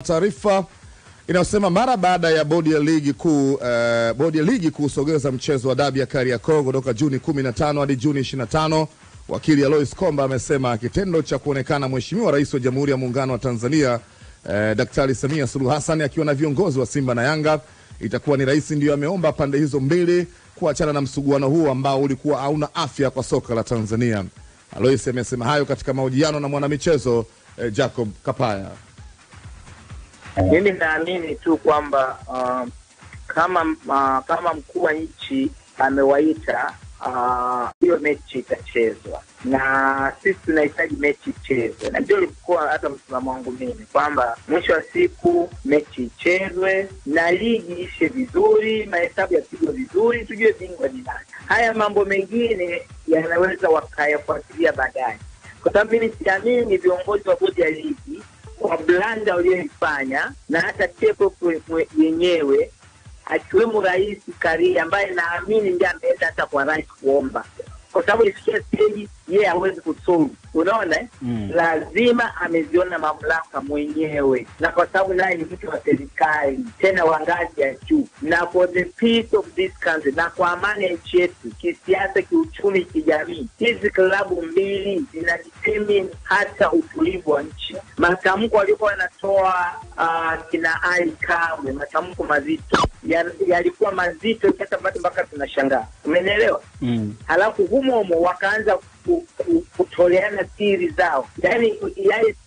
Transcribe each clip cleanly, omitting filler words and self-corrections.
Taarifa inasema mara baada ya bodi ya ligi kusogeza mchezo wa dabi ya Kariakoo kutoka Juni 15 hadi Juni 25, wakili Alois Komba amesema kitendo cha kuonekana Mheshimiwa Rais wa Jamhuri ya Muungano wa Tanzania Daktari Samia Suluhu Hassan akiwa na viongozi wa Simba na Yanga itakuwa ni rais ndio ameomba pande hizo mbili kuachana na msuguano huu ambao ulikuwa hauna afya kwa soka la Tanzania. Alois amesema hayo katika mahojiano na mwanamichezo Jacob Kapaya. Mimi naamini tu kwamba kama mkuu wa nchi amewaita, hiyo mechi itachezwa, na sisi tunahitaji mechi ichezwe, na ndio ilikuwa hata msimamo wangu mimi kwamba mwisho wa siku mechi ichezwe na ligi ishe vizuri, mahesabu yapigwe vizuri, tujue bingwa ni nani. Haya mambo mengine yanaweza wakayafuatilia baadaye, kwa sababu mimi siamini viongozi wa bodi ya ligi kwa blanda walioifanya, na hata TFF yenyewe akiwemo Rais Karia ambaye naamini ndiye ameenda hata kwa rais kuomba, kwa sababu ifikia stage yeye hawezi kusolve. Unaona lazima ameziona mamlaka mwenyewe, na kwa sababu naye ni mtu wa serikali tena wa ngazi ya juu, na for the peace of this country, na kwa amani ya nchi yetu, kisiasa, kiuchumi, kijamii, hizi klabu mbili zinadetermine hata utulivu wa nchi. Matamko walikuwa wanatoa kina Ali Kamwe, matamko mazito, yalikuwa mazito kiasi mpaka tunashangaa. Umenielewa? Halafu humo wakaanza kutoleana siri zao, yani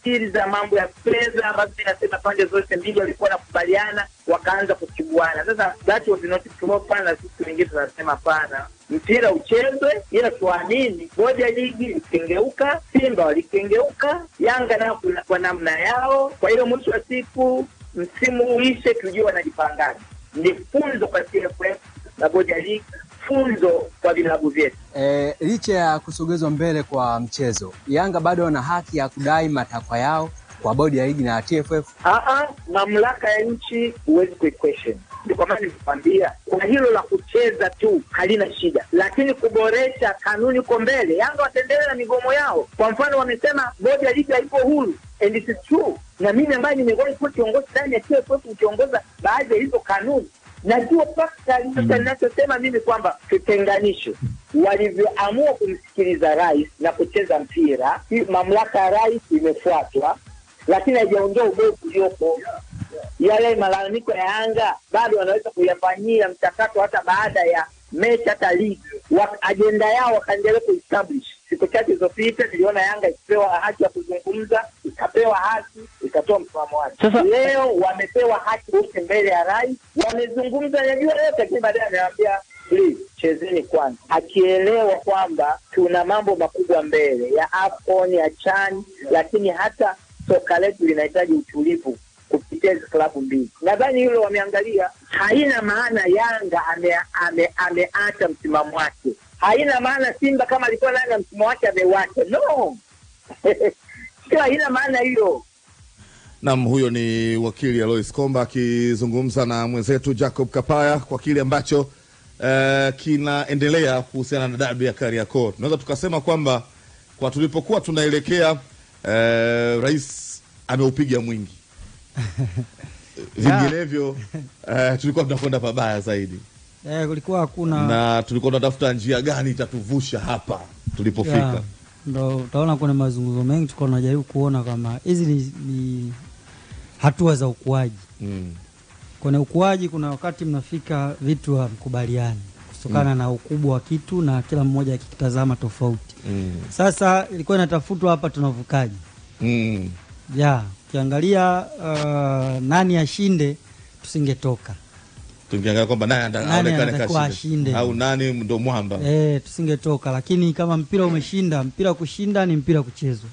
siri za mambo ya fedha ambazo zinasema pande zote mbili walikuwa nakubaliana, wakaanza kuchibuana. Sasa that was not proper, na sisi wengine tunasema pana, mpira uchezwe, ila tuamini bodi ya ligi ilikengeuka, Simba walikengeuka, Yanga nao kwa namna yao. Kwa hiyo mwisho wa siku msimu uishe, tujue wanajipangaje. Ni funzo kwa TFF na bodi ya ligi, funzo kwa vilabu vyetu. Licha ya kusogezwa mbele kwa mchezo, Yanga bado wana haki ya kudai matakwa yao kwa bodi ya ligi na TFF. Mamlaka ya nchi huwezi kuiquestion. Ndio kwa maana nilikwambia kwa hilo la kucheza tu halina shida, lakini kuboresha kanuni kwa mbele, Yanga wataendelea na migomo yao. Kwa mfano wamesema bodi ya ligi haipo huru, and it is true. Na mimi ambaye nimekuwa kiongozi ndani ya TFF nikiongoza baadhi ya hizo kanuni, najua practically sasa ninachosema mimi kwamba tutenganisho walivyoamua kumsikiliza rais na kucheza mpira, mamlaka ya rais imefuatwa, lakini haijaondoa ubovu uliopo. Yale malalamiko ya Yanga bado wanaweza kuyafanyia mchakato hata baada ya mechi, hata ligi agenda yao wakaendelea kuestablish. Siku chache zilizopita niliona Yanga ikipewa haki ya kuzungumza, ikapewa haki, ikatoa msimamo wake. Sasa leo wamepewa haki wote mbele ya rais, wamezungumza, najua yote, lakini baadaye anawaambia please chezeni kwanza, akielewa kwamba tuna mambo makubwa mbele ya AFCON, ya CHAN, lakini hata soka letu linahitaji utulivu kupitia klabu mbili. Nadhani hilo wameangalia. Haina maana Yanga ameacha msimamo wake, haina maana Simba kama alikuwa na msimamo wake ameuacha, no. Sio, haina maana hiyo. Naam, huyo ni wakili Alois Komba akizungumza na mwenzetu Jacob Kapaya kwa kile ambacho kinaendelea kuhusiana na dabi ya Kariakoo. Tunaweza tukasema kwamba kwa tulipokuwa tunaelekea rais ameupiga mwingi. Vinginevyo tulikuwa tunakwenda pabaya zaidi. Kulikuwa hakuna, na tulikuwa tunatafuta njia gani itatuvusha hapa tulipofika. Ndio utaona kuna mazungumzo mengi, tulikuwa tunajaribu kuona kama hizi ni hatua za ukuaji. Kwenye ukuaji kuna wakati mnafika vitu hamkubaliani kutokana na ukubwa wa kitu na kila mmoja akitazama tofauti. Sasa ilikuwa inatafutwa hapa tunavukaji. Ukiangalia nani ashinde, tusingetoka. Tungeangalia kwamba nani aonekane kashinde au nani ndo mwamba. Tusingetoka, lakini kama mpira umeshinda, mpira kushinda ni mpira kuchezwa.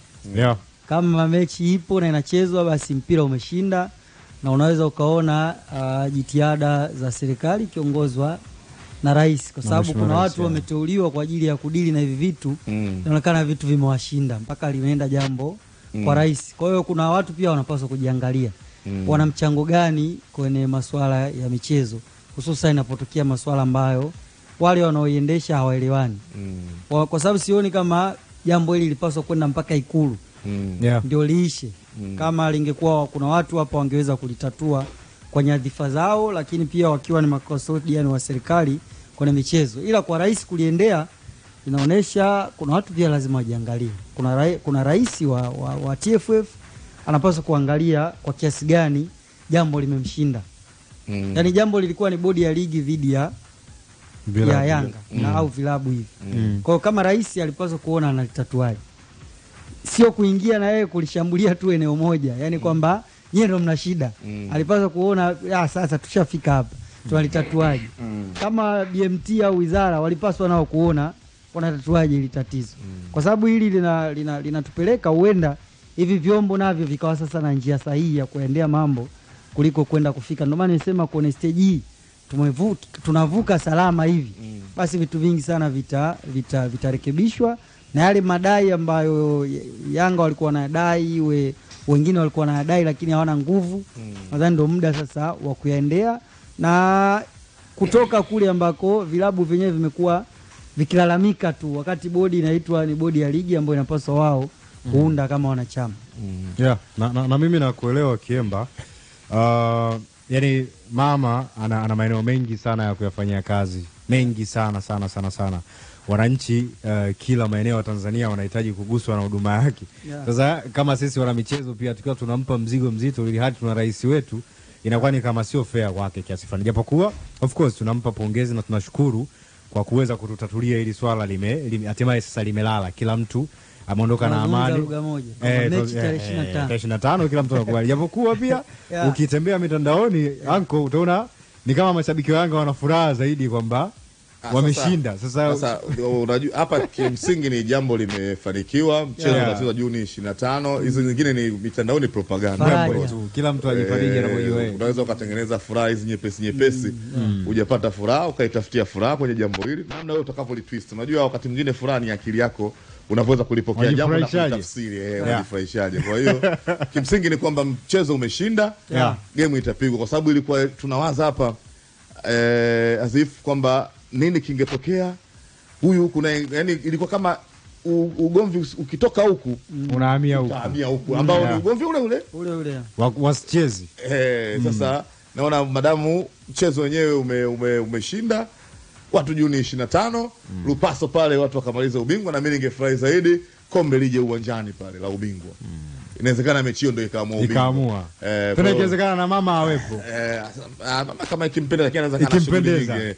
Kama mechi ipo na inachezwa, basi mpira umeshinda, na unaweza ukaona jitihada za serikali kiongozwa na rais, kwa sababu kuna watu wameteuliwa kwa ajili ya kudili na hivi vitu. Inaonekana vitu vimewashinda mpaka limeenda jambo kwa rais. Kwa hiyo kuna watu pia wanapaswa kujiangalia wana mchango gani kwenye masuala ya michezo, hususan inapotokea masuala ambayo wale wanaoiendesha hawaelewani. Kwa sababu sioni kama jambo hili lipaswa kwenda mpaka Ikulu ndio liishe. kama lingekuwa kuna watu hapa wangeweza kulitatua kwa nyadhifa zao, lakini pia wakiwa ni makustodian wa serikali kwenye michezo. Ila kwa rais kuliendea, inaonesha kuna watu pia lazima wajiangalie. Kuna rais wa TFF anapaswa kuangalia kwa kiasi gani jambo limemshinda. Yaani jambo lilikuwa ni bodi ya ligi dhidi ya Yanga na au vilabu hivi. Kwa hiyo kama rais alipaswa kuona analitatuaje. Sio kuingia na yeye kulishambulia tu eneo moja. Yaani kwamba nyie ndio mna shida. Alipaswa kuona sasa tushafika hapa. Tunalitatuaje. Kama BMT au wizara walipaswa nao kuona wanatatuaje hili tatizo. Kwa sababu hili linatupeleka huenda hivi vyombo navyo vikawa sasa na njia sahihi ya kuendea mambo kuliko kwenda kufika. Ndio maana nisema kwenye stage hii tunavuka salama hivi. Basi vitu vingi sana vitarekebishwa na yale madai ambayo Yanga walikuwa wanadai, wengine walikuwa wanadai lakini hawana nguvu. Nadhani ndio muda sasa wa kuyaendea na kutoka kule ambako vilabu vyenyewe vimekuwa vikilalamika tu, wakati bodi inaitwa ni bodi ya ligi ambayo inapaswa wao kuunda kama wanachama. Na mimi nakuelewa Kiemba. Yani mama ana maeneo mengi sana ya kuyafanyia kazi, mengi sana. Wananchi kila maeneo wa Tanzania wanahitaji kuguswa na huduma yake. Sasa kama sisi wana michezo pia tukiwa tunampa mzigo mzito ili hadi tuna rais wetu, inakuwa ni kama sio fair kwake kiasi fulani. Japokuwa of course tunampa pongezi na tunashukuru kwa kuweza kututatulia hili swala hatimaye sasa limelala. Kila mtu ameondoka na amani. Mechi tarehe 25 kila mtu anakubali. Japokuwa pia ukitembea mitandaoni anko utaona ni kama mashabiki wa Yanga wana furaha zaidi kwamba wameshinda. Sasa unajua hapa kimsingi ni jambo limefanikiwa, mchezo unachezwa Juni 25. Hizo nyingine ni mitandaoni propaganda. Kila mtu ajifariji anapojua yeye. Unaweza ukatengeneza furaha hizi nyepesi hujapata furaha ukaitafutia furaha kwenye jambo hili. Namna wewe utakapolitwist. Unajua wakati mwingine furaha ni akili yako unaweza kulipokea jambo na kutafsiri unajifurahishaje. Kwa hiyo kimsingi ni kwamba mchezo umeshinda, game itapigwa, kwa sababu ilikuwa tunawaza hapa as if kwamba nini kingetokea huyu kuna, yani ilikuwa kama ugomvi ukitoka huku unahamia huku ambao ni ugomvi ule wasichezi. Sasa naona madamu mchezo wenyewe umeshinda watu Juni 25 Lupaso pale watu wakamaliza ubingwa, na mimi ningefurahi zaidi kombe lije uwanjani pale la ubingwa. Inawezekana mechi hiyo ndio ikaamua. Tena ikiwezekana na mama awepo. Mama kama ikimpenda lakini anaweza kana shughuli.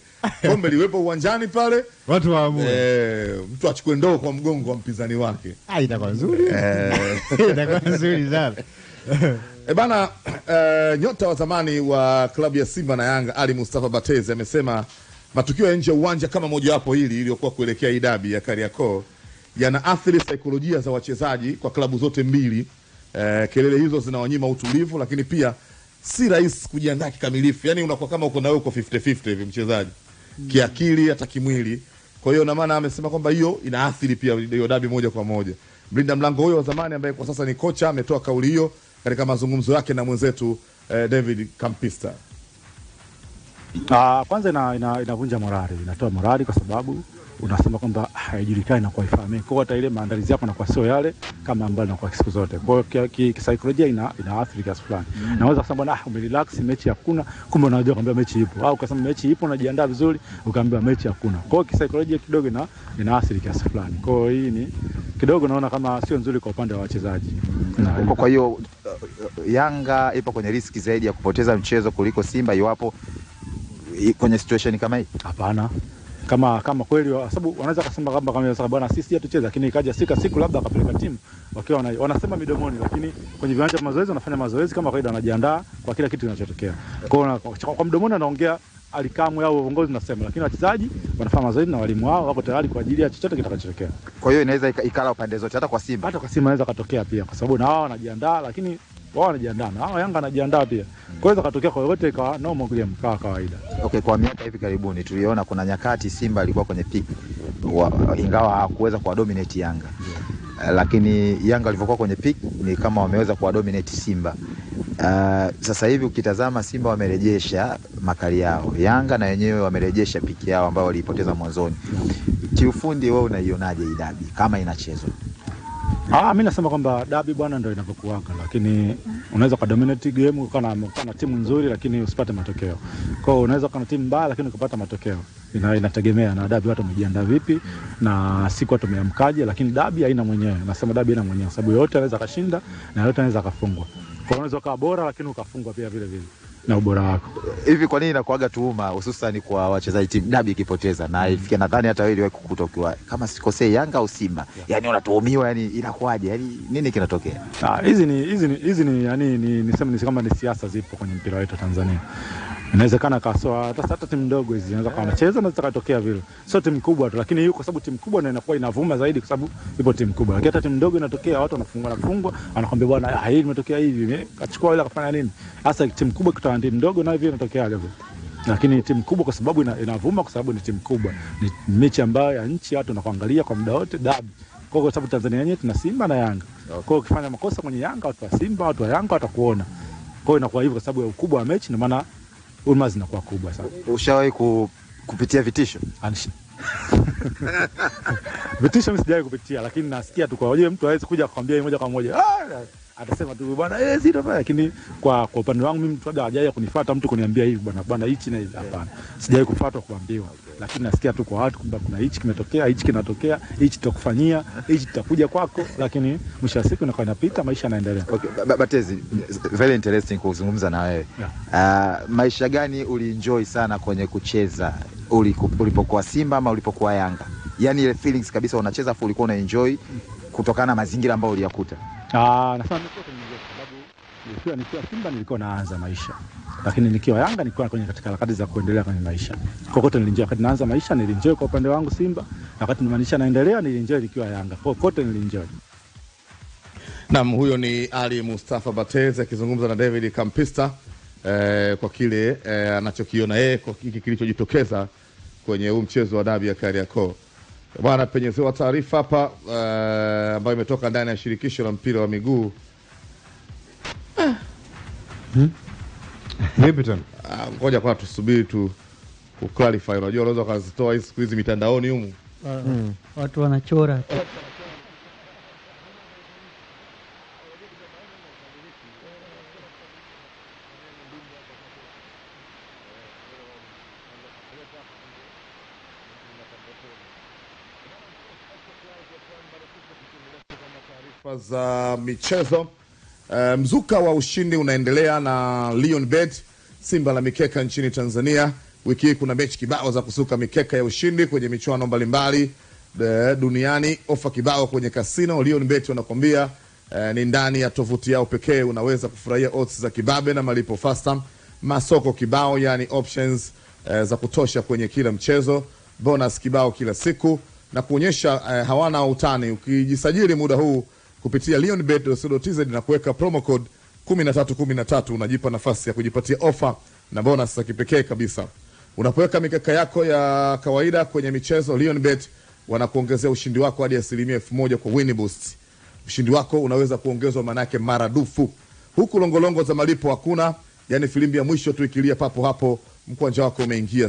Kombe liwepo uwanjani pale, watu waamue. Mtu achukue ndoo kwa mgongo wa mpinzani wake. Itakuwa nzuri. Itakuwa nzuri sana. Bana, nyota wa zamani wa klabu ya Simba na Yanga Ali Mustafa Batezi amesema matukio ya nje ya uwanja kama moja wapo hili iliyokuwa kuelekea idabi ya Kariakoo yanaathiri saikolojia za wachezaji kwa klabu zote mbili. Kelele hizo zinawanyima utulivu, lakini pia si rahisi kujiandaa kikamilifu. Yani unakuwa kama uko na wewe uko 50-50 hivi mchezaji. Kiakili hata kimwili. Kwa hiyo na maana amesema kwamba hiyo inaathiri pia hiyo dabi moja kwa moja. Mlinda mlango huyo wa zamani ambaye kwa sasa ni kocha ametoa kauli hiyo katika mazungumzo yake na mwenzetu David Campista. Kwanza inavunja morali, inatoa morali kwa sababu unasema kwamba haijulikani na kuifahamu. Kwa hata ile maandalizi yako na kwa sio yale kama ambayo inakuwa siku zote. Kwa hiyo kisaikolojia inaathiri kiasi fulani. Naweza kusema umerelax mechi hakuna, kumbe unajua kwamba mechi ipo. Au ukasema mechi ipo unajiandaa vizuri, ukaambiwa mechi hakuna. Kwa hiyo kisaikolojia kidogo inaathiri kiasi fulani. Kwa hiyo hii ni kidogo naona kama sio nzuri kwa upande wa wachezaji. Kwa hiyo Yanga ipo kwenye riski zaidi ya kupoteza mchezo kuliko Simba iwapo kwenye situation kama hii. Hapana. Kama kweli sababu wanaweza kusema kama bwana sisi hatucheza, lakini ikaja siku labda akapeleka timu wakiwa wanasema midomoni, lakini kwenye viwanja vya mazoezi wanafanya mazoezi kama kawaida, wanajiandaa kwa kila kitu kinachotokea. Kwa mdomoni anaongea alikamwe au uongozi nasema, lakini wachezaji wanafanya mazoezi na walimu wao wako tayari kwa ajili ya chochote kitakachotokea. Kwa hiyo inaweza ikala upande zote, hata kwa Simba inaweza katokea pia, kwa sababu na wao wanajiandaa, lakini wao wanajiandaa na wao Yanga anajiandaa pia. Kwa hiyo katokea kwa yote ikawa normal game kama kawaida. Okay, kwa miaka hivi karibuni tuliona kuna nyakati Simba alikuwa kwenye peak ingawa hakuweza kudominate Yanga. Lakini Yanga walivyokuwa kwenye peak ni kama wameweza kudominate Simba. Sasa hivi ukitazama Simba wamerejesha makali yao. Yanga na wenyewe wamerejesha peak yao ambao walipoteza mwanzoni. Kiufundi wewe unaionaje hii dabi kama inachezwa? Mimi nasema kwamba dabi bwana ndio inavyokuwaka, lakini unaweza kudominate game ukawa na timu nzuri lakini usipate matokeo. Kwa hiyo unaweza kuwa na timu mbaya lakini ukapata matokeo. Inategemea na dabi watu wamejiandaa vipi na siku watu wameamkaje, lakini dabi haina mwenyewe. Nasema dabi haina mwenyewe sababu yote anaweza kashinda na yote anaweza kafungwa. Kwa hiyo unaweza kuwa bora lakini ukafungwa pia vile vile na ubora wako. Hivi kwa nini inakuaga tuhuma hususan kwa wachezaji timu dabi ikipoteza na ifikia nadhani hata wewe iliwahi kukuta ukiwa kama sikosei Yanga au Simba. Yaani unatuhumiwa, yani inakuaje? Yaani nini kinatokea? Hizi ni yani niseme kama ni siasa zipo kwenye mpira wetu Tanzania. Inawezekana kasoa hata timu ndogo hizi zinaweza kuwa wanacheza na zitakatokea vile. Sio timu kubwa tu, lakini hiyo kwa sababu timu kubwa ndio inakuwa inavuma zaidi kwa sababu ipo timu kubwa. Lakini hata timu ndogo inatokea watu wanafungwa, anakuambia bwana hii imetokea hivi, kachukua ile akafanya nini. Hasa timu kubwa kitana timu ndogo na hivyo inatokea hivyo. Lakini timu kubwa kwa sababu inavuma kwa sababu ni timu kubwa. Ni mechi ambayo ya nchi watu wanakuangalia kwa muda wote dabi. Kwa sababu Tanzania yenyewe tuna Simba na Yanga. Kwa hiyo ukifanya makosa kwenye Yanga watu wa Simba, watu wa Yanga watakuona. Kwa hiyo inakuwa hivyo kwa sababu ya ukubwa wa mechi, ndio maana ulma zinakuwa kubwa sana. Ushawahi kupitia vitisho? Vitisho mimi sijawahi kupitia, lakini nasikia tu kwa mtu hawezi kuja kukwambia moja kwa moja. Atasema tu bwana zito pale, lakini kwa upande wangu mimi mtu labda hajaja kunifuata mtu kuniambia hivi bwana hichi na hivi, hapana. Sijawahi kufuatwa kuambiwa. Lakini nasikia tu kwa watu kwamba kuna hichi kimetokea, hichi kinatokea, hichi tutakufanyia, hichi tutakuja kwako, lakini mwisho wa siku inakuwa inapita, maisha yanaendelea. Okay, Batezi, very interesting kuzungumza na wewe. Maisha gani ulienjoy sana kwenye kucheza ulipokuwa Simba ama ulipokuwa Yanga? Yaani ile feelings kabisa unacheza afu ulikuwa unaenjoy kutokana na mazingira ambayo uliyakuta. Nasema nilikuwa sababu nikiwa Simba nilikuwa naanza maisha. Lakini nikiwa Yanga nilikuwa katika harakati za kuendelea kwenye maisha. Kokote nilinjoy wakati naanza maisha, nilinjoy kwa upande wangu Simba, na wakati nimaanisha naendelea nilinjoy nikiwa Yanga. Kokote nilinjoy. Naam, huyo ni Ali Mustafa Batezi akizungumza na David Kampista kwa kile anachokiona yeye kwa kile kilichojitokeza kwenye huu mchezo wa dabi ya Kariakoo. Bwana, penyezewa taarifa hapa ambayo imetoka ndani ya shirikisho la mpira wa miguu. Vipi tena? Ngoja kwa tusubiri tu clarify. Unajua unaweza kuzitoa hizi siku hizi mitandaoni humu. Watu wanachora. Za michezo, mzuka wa ushindi unaendelea na Leonbet, simba la mikeka nchini Tanzania. Wiki hii kuna mechi kibao za kusuka mikeka ya ushindi kwenye michuano mbalimbali duniani. Ofa kibao kwenye kasino. Leonbet wanakwambia ni ndani ya tovuti yao pekee unaweza kufurahia odds za kibabe na malipo faster. Masoko kibao, yani options za kutosha kwenye kila mchezo. Bonus kibao kila siku na kuonyesha hawana utani. Ukijisajili muda huu kupitia leonbet.co.tz na kuweka promo code 1313 unajipa nafasi ya kujipatia ofa na bonus za kipekee kabisa. Unapoweka mikeka yako ya kawaida kwenye michezo, Leonbet wanakuongezea ushindi wako hadi 1000% kwa Win Boost. Ushindi wako unaweza kuongezwa manake maradufu. Huku longolongo za malipo hakuna, yani filimbi ya mwisho tu ikilia papo hapo mkwanja wako umeingia.